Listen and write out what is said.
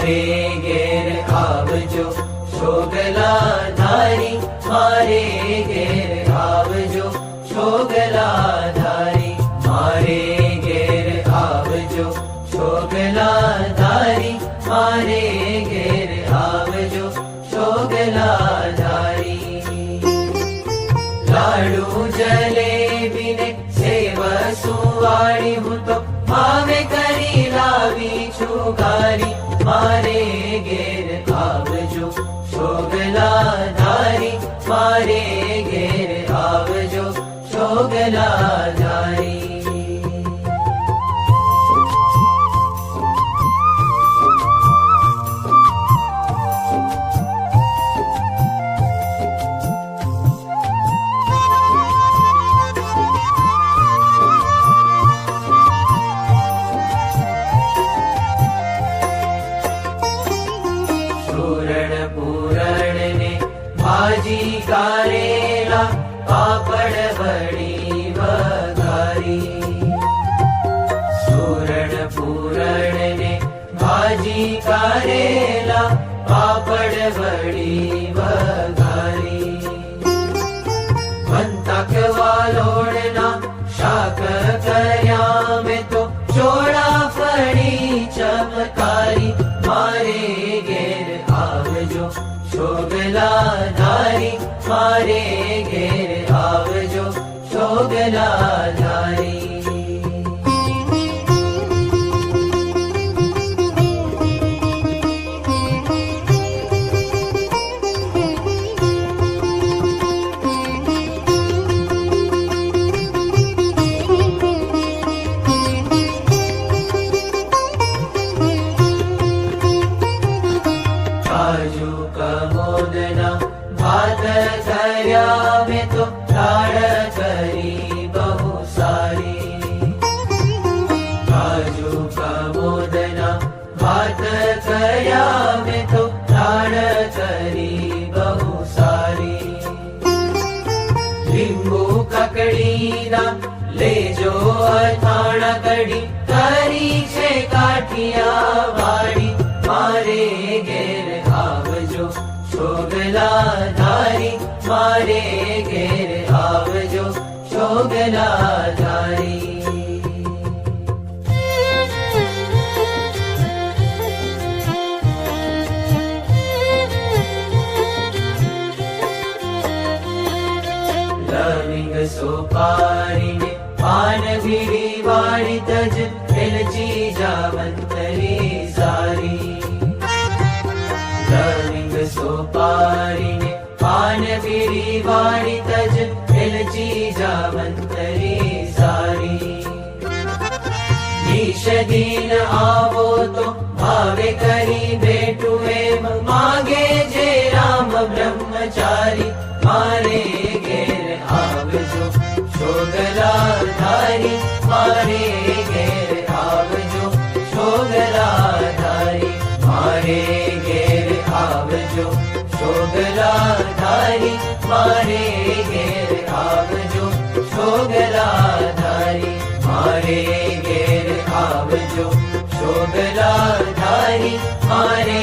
मारे घेर आवजो शोगला धारी, मारे घेर आवजो शोगला धारी, मारे घेर आवजो शोगला धारी, मारे घेर आवजो शोगला धारी। लाडू जलेबी ने सेव सुवाड़ी हूँ तो भावे करी लावी छुगारी, मारे घेर आवजो शोगला धारी, मारे घेर आवजो शोगला धारी। भाजी कारेला पापड़ बड़ी वघारी, सूरण पूरण ने भाजी कारेला पापड़ बड़ी वघारी। बंतक वालोड़ना शाक कर्या में तो चोड़ा फड़ी चमकारी, मारे घेर आवजो शोगला धारी, मारे घेर आवजो शोगला धारी। काजू कमोदना भात कर्या में तो लाड़ करी बहु सारी, काजू कमोदना भात कर्या में तो लाड़ करी बहु सारी। લીંબુ કકડીના લેજો અથાણા કડી, કરી છે કાઠિયાવાડી, મારે ઘેર आवजो शोगला धारी, मारे घेर आवजो शोगला धारी। लविंग सोपारी ने पान भीड़ी वाड़ी तज, एलची जावंतरी सारी। लविंग सोपारी ने पान बीड़ी वाड़ी तज, एलची जावंतरी सारी। नीश दीन आवो तो भावे करी बेटू एम, मागे जे राम ब्रह्मचारी, मारे घेर आवजो शोगला धारी, मारे घेर आवजो शोगला धारी, मारे घेर आवजो शोगला धारी, मारे घेर आवजो शोगला धारी, मारे घेर आवजो शोगला धारी, मारे